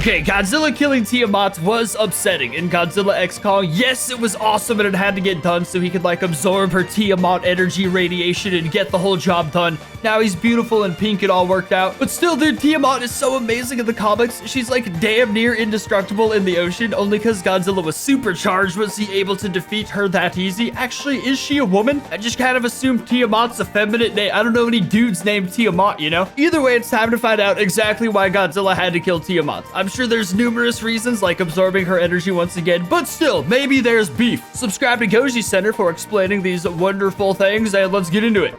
Okay, Godzilla killing Tiamat was upsetting in Godzilla X Kong. Yes, it was awesome and it had to get done so he could like absorb her Tiamat energy radiation and get the whole job done. Now he's beautiful and pink, it all worked out. But still, dude, Tiamat is so amazing in the comics. She's like damn near indestructible in the ocean. Only because Godzilla was supercharged was he able to defeat her that easy. Actually, is she a woman? I just kind of assumed Tiamat's a feminine name. I don't know any dudes named Tiamat, you know? Either way, it's time to find out exactly why Godzilla had to kill Tiamat. I'm sure there's numerous reasons, like absorbing her energy once again, but still, maybe there's beef. Subscribe to Goji Center for explaining these wonderful things, and let's get into it.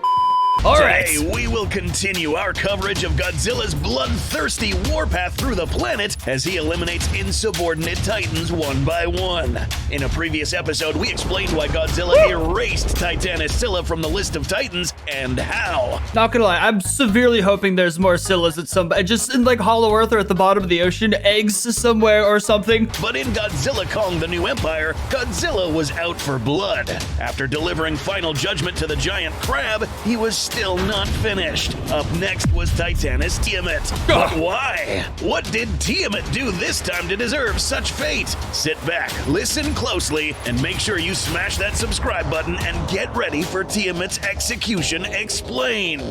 Today, we will continue our coverage of Godzilla's bloodthirsty warpath through the planet as he eliminates insubordinate titans one by one. In a previous episode, we explained why Godzilla erased Titanus Scylla from the list of titans and how. Not gonna lie, I'm severely hoping there's more Scyllas at some, just in like Hollow Earth or at the bottom of the ocean, eggs somewhere or something. But in Godzilla Kong: The New Empire, Godzilla was out for blood. After delivering final judgment to the giant crab, he was still not finished. Up next was Titanus Tiamat. But why? What did Tiamat do this time to deserve such fate? Sit back, listen closely, and make sure you smash that subscribe button and get ready for Tiamat's execution explained.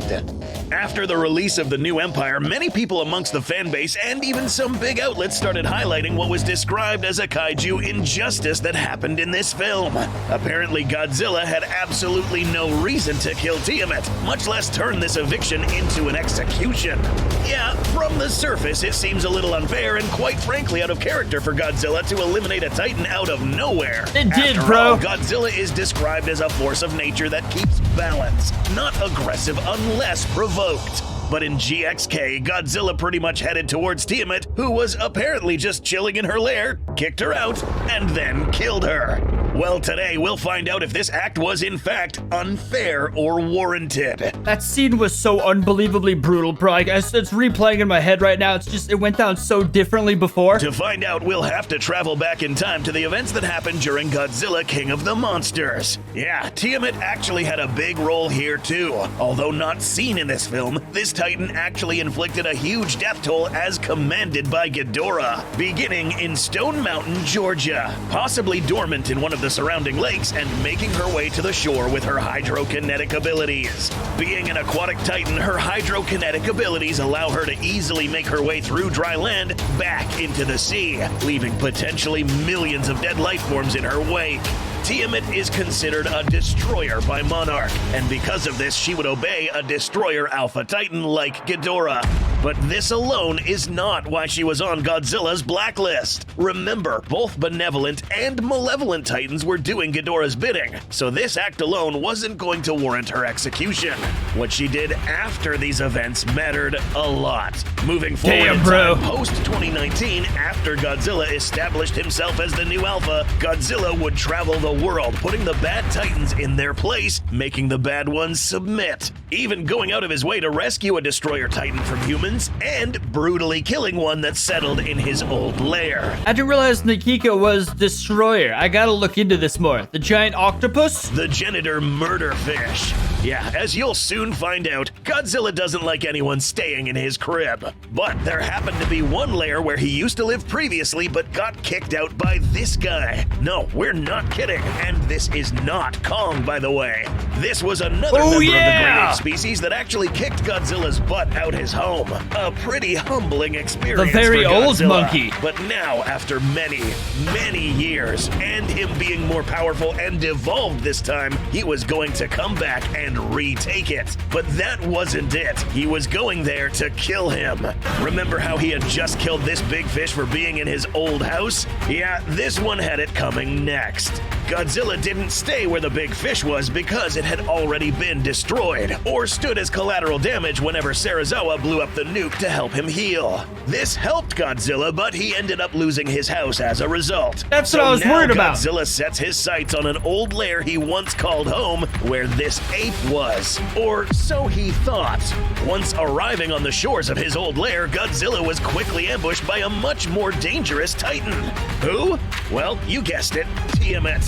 After the release of The New Empire, many people amongst the fanbase and even some big outlets started highlighting what was described as a kaiju injustice that happened in this film. Apparently, Godzilla had absolutely no reason to kill Tiamat, much less turn this eviction into an execution. Yeah, from the surface, it seems a little unfair and quite frankly out of character for Godzilla to eliminate a titan out of nowhere. It did, After bro. all, Godzilla is described as a force of nature that keeps balance, not aggressive unless provoked. But in GXK, Godzilla pretty much headed towards Tiamat, who was apparently just chilling in her lair, kicked her out, and then killed her. Well, today we'll find out if this act was in fact unfair or warranted. That scene was so unbelievably brutal, bro. It's replaying in my head right now. It went down so differently before. To find out, we'll have to travel back in time to the events that happened during Godzilla King of the Monsters. Yeah, Tiamat actually had a big role here too. Although not seen in this film, this titan actually inflicted a huge death toll as commanded by Ghidorah, beginning in Stone Mountain, Georgia, possibly dormant in one of the surrounding lakes and making her way to the shore with her hydrokinetic abilities. Being an aquatic titan, her hydrokinetic abilities allow her to easily make her way through dry land back into the sea, leaving potentially millions of dead life forms in her wake. Tiamat is considered a destroyer by Monarch, and because of this, she would obey a destroyer alpha titan like Ghidorah. But this alone is not why she was on Godzilla's blacklist. Remember, both benevolent and malevolent titans were doing Ghidorah's bidding, so this act alone wasn't going to warrant her execution. What she did after these events mattered a lot. Moving forward in time, post-2019, after Godzilla established himself as the new alpha, Godzilla would travel the world, putting the bad titans in their place, making the bad ones submit, even going out of his way to rescue a destroyer titan from humans, and brutally killing one that settled in his old lair. I didn't realize Nikiko was destroyer. I gotta look into this more. The giant octopus? The genitor murderfish. Yeah, as you'll soon find out, Godzilla doesn't like anyone staying in his crib. But there happened to be one lair where he used to live previously but got kicked out by this guy. No, we're not kidding. And this is not Kong, by the way. This was another member of the Great Ape species that actually kicked Godzilla's butt out his home. A pretty humbling experience. The very for old Godzilla. monkey. But now, after many, many years, and him being more powerful and evolved this time, he was going to come back and retake it. But that wasn't it. He was going there to kill him. Remember how he had just killed this big fish for being in his old house? Yeah, this one had it coming next. Godzilla didn't stay where the big fish was because it had already been destroyed, or stood as collateral damage whenever Serizawa blew up the nuke to help him heal. This helped Godzilla, but he ended up losing his house as a result. That's what I was worried about. Godzilla sets his sights on an old lair he once called home, where this ape was. Or so he thought. Once arriving on the shores of his old lair, Godzilla was quickly ambushed by a much more dangerous titan. Who? Well, you guessed it, Tiamat.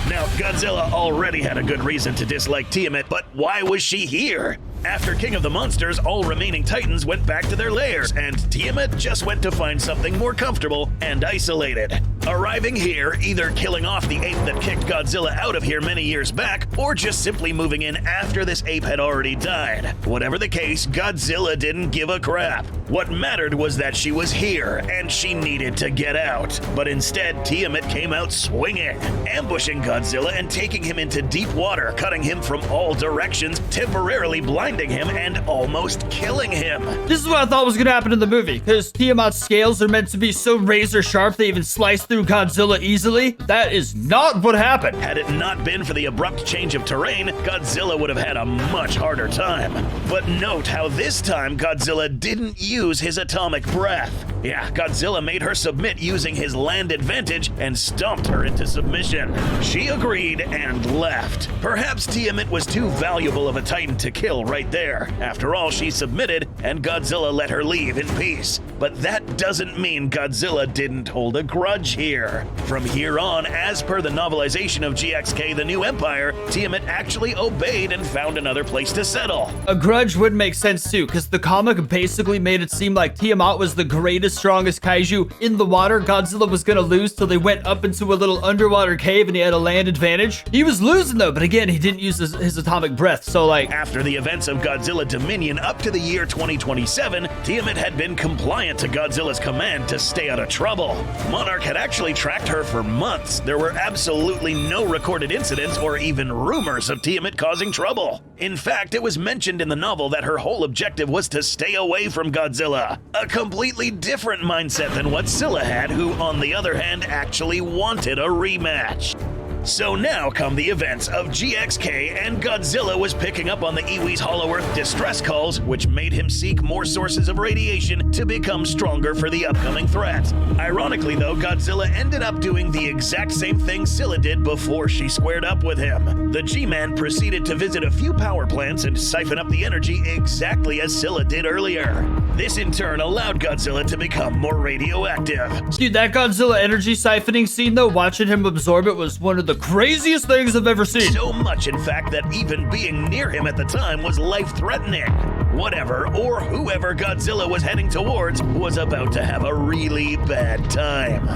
Now, Godzilla already had a good reason to dislike Tiamat, but why was she here? After King of the Monsters, all remaining Titans went back to their lairs, and Tiamat just went to find something more comfortable and isolated. Arriving here, either killing off the ape that kicked Godzilla out of here many years back, or just simply moving in after this ape had already died. Whatever the case, Godzilla didn't give a crap. What mattered was that she was here, and she needed to get out. But instead, Tiamat came out swinging, ambushing Godzilla and taking him into deep water, cutting him from all directions, temporarily blinding him and almost killing him. This is what I thought was gonna happen in the movie, because Tiamat's scales are meant to be so razor sharp they even slice through Godzilla easily. That is not what happened. Had it not been for the abrupt change of terrain, Godzilla would have had a much harder time. But note how this time Godzilla didn't use his atomic breath. Yeah, Godzilla made her submit using his land advantage and stomped her into submission. She agreed and left. Perhaps Tiamat was too valuable of a Titan to kill right there. After all, she submitted and Godzilla let her leave in peace. But that doesn't mean Godzilla didn't hold a grudge here. From here on, as per the novelization of GXK The New Empire, Tiamat actually obeyed and found another place to settle. A grudge would make sense too, because the comic basically made it seem like Tiamat was the greatest, strongest kaiju in the water. Godzilla was gonna lose till they went up into a little underwater cave and he had a land advantage. He was losing though, but again, he didn't use his atomic breath, so like... After the events of Godzilla Dominion up to the year 2027, Tiamat had been compliant to Godzilla's command to stay out of trouble. Monarch had actually tracked her for months. There were absolutely no recorded incidents or even rumors of Tiamat causing trouble. In fact, it was mentioned in the novel that her whole objective was to stay away from Godzilla. A completely different mindset than what Scylla had, who, on the other hand, actually wanted a rematch. So now come the events of GXK, and Godzilla was picking up on the Iwi's Hollow Earth distress calls, which made him seek more sources of radiation to become stronger for the upcoming threat. Ironically though, Godzilla ended up doing the exact same thing Scylla did before she squared up with him. The G-Man proceeded to visit a few power plants and siphon up the energy exactly as Scylla did earlier. This in turn allowed Godzilla to become more radioactive. Dude, that Godzilla energy siphoning scene though, watching him absorb it was one of the craziest things I've ever seen. So much, in fact, that even being near him at the time was life-threatening. Whatever or whoever Godzilla was heading towards was about to have a really bad time.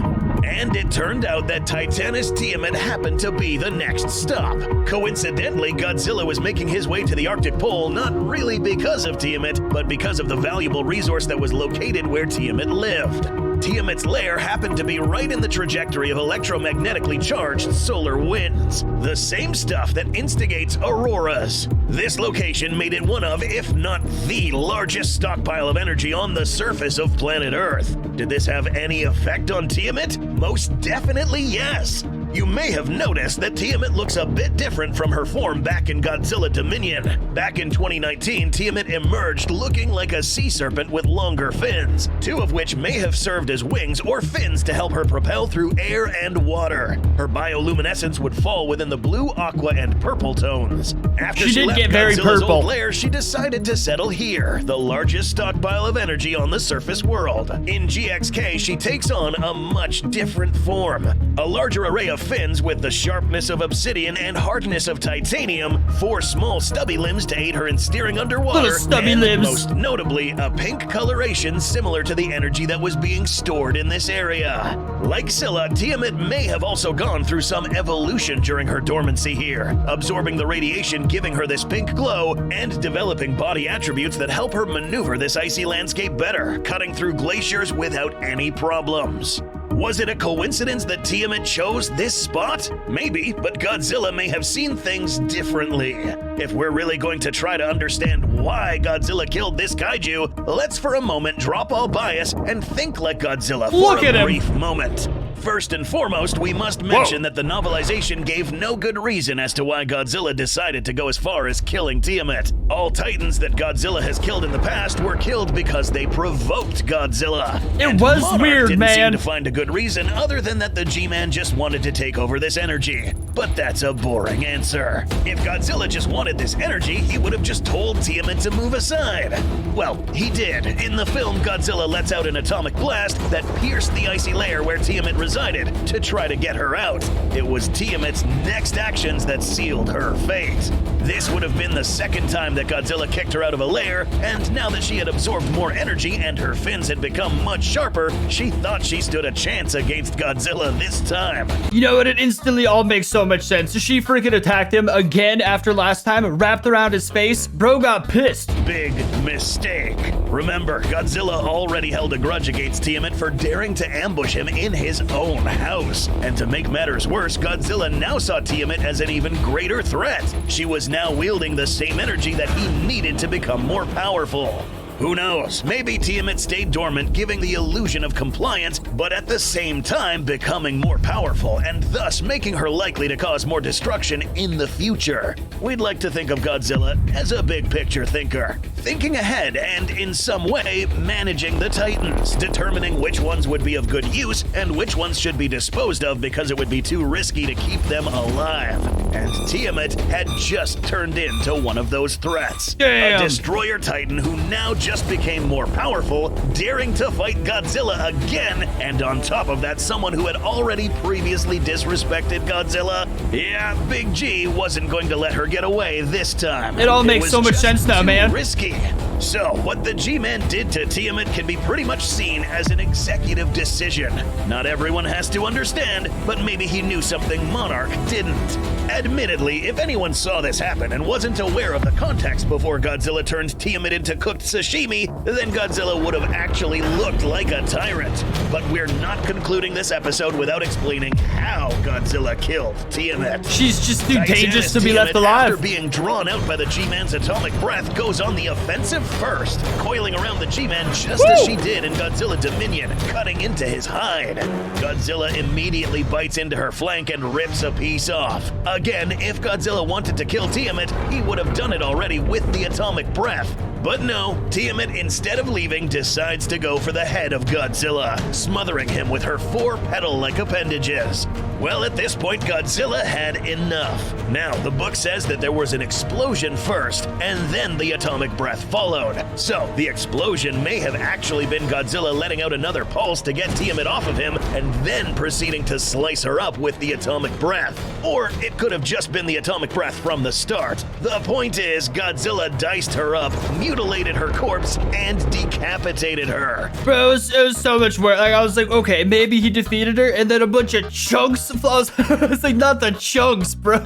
And it turned out that Titanus Tiamat happened to be the next stop. Coincidentally, Godzilla was making his way to the Arctic Pole not really because of Tiamat, but because of the valuable resource that was located where Tiamat lived. Tiamat's lair happened to be right in the trajectory of electromagnetically charged solar winds, the same stuff that instigates auroras. This location made it one of, if not the largest stockpile of energy on the surface of planet Earth. Did this have any effect on Tiamat? Most definitely yes. You may have noticed that Tiamat looks a bit different from her form back in Godzilla Dominion. Back in 2019, Tiamat emerged looking like a sea serpent with longer fins, two of which may have served as wings or fins to help her propel through air and water. Her bioluminescence would fall within the blue, aqua, and purple tones. After she left Godzilla's old lair, she decided to settle here, the largest stockpile of energy on the surface world. In GXK, she takes on a much different form. A larger array of fins with the sharpness of obsidian and hardness of titanium, 4 small stubby limbs to aid her in steering underwater, little stubby and limbs. most notably, a pink coloration similar to the energy that was being stored in this area. Like Scylla, Tiamat may have also gone through some evolution during her dormancy here, absorbing the radiation giving her this pink glow, and developing body attributes that help her maneuver this icy landscape better, cutting through glaciers without any problems. Was it a coincidence that Tiamat chose this spot? Maybe, but Godzilla may have seen things differently. If we're really going to try to understand why Godzilla killed this kaiju, let's for a moment drop all bias and think like Godzilla for a brief moment. First and foremost, we must mention that the novelization gave no good reason as to why Godzilla decided to go as far as killing Tiamat. All Titans that Godzilla has killed in the past were killed because they provoked Godzilla. It was Monarch weird, didn't man. seem to find a good reason other than that the G-Man just wanted to take over this energy. But that's a boring answer. If Godzilla just wanted this energy, he would have just told Tiamat to move aside. Well, he did. In the film, Godzilla lets out an atomic blast that pierced the icy layer where Tiamat resides decided to try to get her out. It was Tiamat's next actions that sealed her fate. This would have been the second time that Godzilla kicked her out of a lair, and now that she had absorbed more energy and her fins had become much sharper, she thought she stood a chance against Godzilla this time. You know what? It instantly all makes so much sense. So she freaking attacked him again after last time, wrapped around his face. Bro got pissed. Big mistake. Remember, Godzilla already held a grudge against Tiamat for daring to ambush him in his own house. And to make matters worse, Godzilla now saw Tiamat as an even greater threat. She was now wielding the same energy that he needed to become more powerful. Who knows? Maybe Tiamat stayed dormant, giving the illusion of compliance, but at the same time becoming more powerful, and thus making her likely to cause more destruction in the future. We'd like to think of Godzilla as a big picture thinker, thinking ahead and in some way managing the Titans, determining which ones would be of good use and which ones should be disposed of because it would be too risky to keep them alive. And Tiamat had just turned into one of those threats. Damn. A destroyer Titan who now just became more powerful, daring to fight Godzilla again, and on top of that, someone who had already previously disrespected Godzilla. Yeah, Big G wasn't going to let her get away this time. It all makes so much sense now, man. Risky. So, what the G-Man did to Tiamat can be pretty much seen as an executive decision. Not everyone has to understand, but maybe he knew something Monarch didn't. Admittedly, if anyone saw this happen and wasn't aware of the context before Godzilla turned Tiamat into cooked sashimi, then Godzilla would have actually looked like a tyrant. But we're not concluding this episode without explaining how Godzilla killed Tiamat. She's just too dangerous to be Tiamat, left alive. After being drawn out by the G-Man's atomic breath, goes on the offensive first, coiling around the G-Man just as she did in Godzilla Dominion, cutting into his hide. Godzilla immediately bites into her flank and rips a piece off. Again, if Godzilla wanted to kill Tiamat, he would have done it already with the atomic breath. But no, Tiamat, instead of leaving, decides to go for the head of Godzilla, smothering him with her 4 petal-like appendages. Well, at this point, Godzilla had enough. Now, the book says that there was an explosion first, and then the atomic breath followed. So, the explosion may have actually been Godzilla letting out another pulse to get Tiamat off of him, and then proceeding to slice her up with the atomic breath. Or it could have just been the atomic breath from the start. The point is, Godzilla diced her up, mutilated her corpse, and decapitated her. Bro, it was so much work. Like, I was like, okay, maybe he defeated her, and then a bunch of chunks falls. It's like, not the chunks, bro.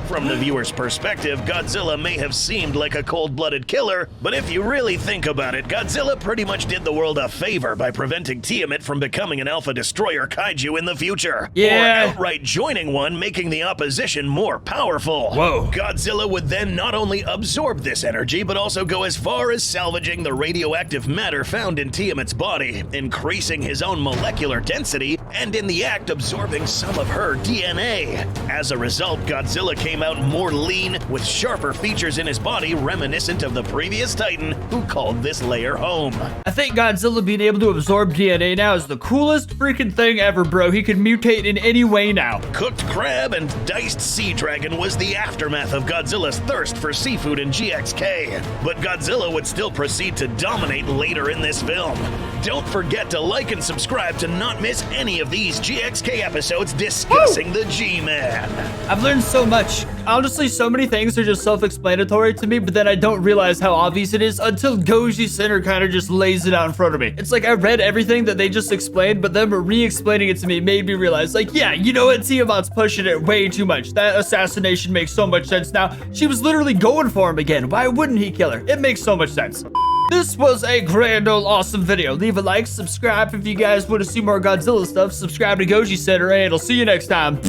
From the viewer's perspective, Godzilla may have seemed like a cold-blooded killer, but if you really think about it, Godzilla pretty much did the world a favor by preventing Tiamat from becoming an Alpha Destroyer kaiju in the future. Yeah. Or outright joining one, making the opposition more powerful. Whoa. Godzilla would then not only absorb this energy, but also go as far as salvaging the radioactive matter found in Tiamat's body, increasing his own molecular density, and in the act absorbing some of her DNA. As a result, Godzilla came out more lean, with sharper features in his body reminiscent of the previous Titan who called this layer home. I think Godzilla being able to absorb DNA now is the coolest freaking thing ever, bro. He can mutate in any way now. Cooked crab and diced sea dragon was the aftermath of Godzilla's thirst for seafood in GXK, but Godzilla would still proceed to dominate later in this film. Don't forget to like and subscribe to not miss any of these GXK episodes discussing the G-Man. I've learned so much. Honestly, so many things are just self-explanatory to me, but then I don't realize how obvious it is until Goji Center kind of just lays it out in front of me. It's like I read everything that they just explained, but them re-explaining it to me made me realize, like, yeah, you know what? Tiamat's pushing it way too much. That assassination makes so much sense now. She was literally going for him again. Why wouldn't he kill her? It makes so much sense. This was a grand old awesome video. Leave a like, subscribe if you guys want to see more Godzilla stuff. Subscribe to Goji Center, and I'll see you next time.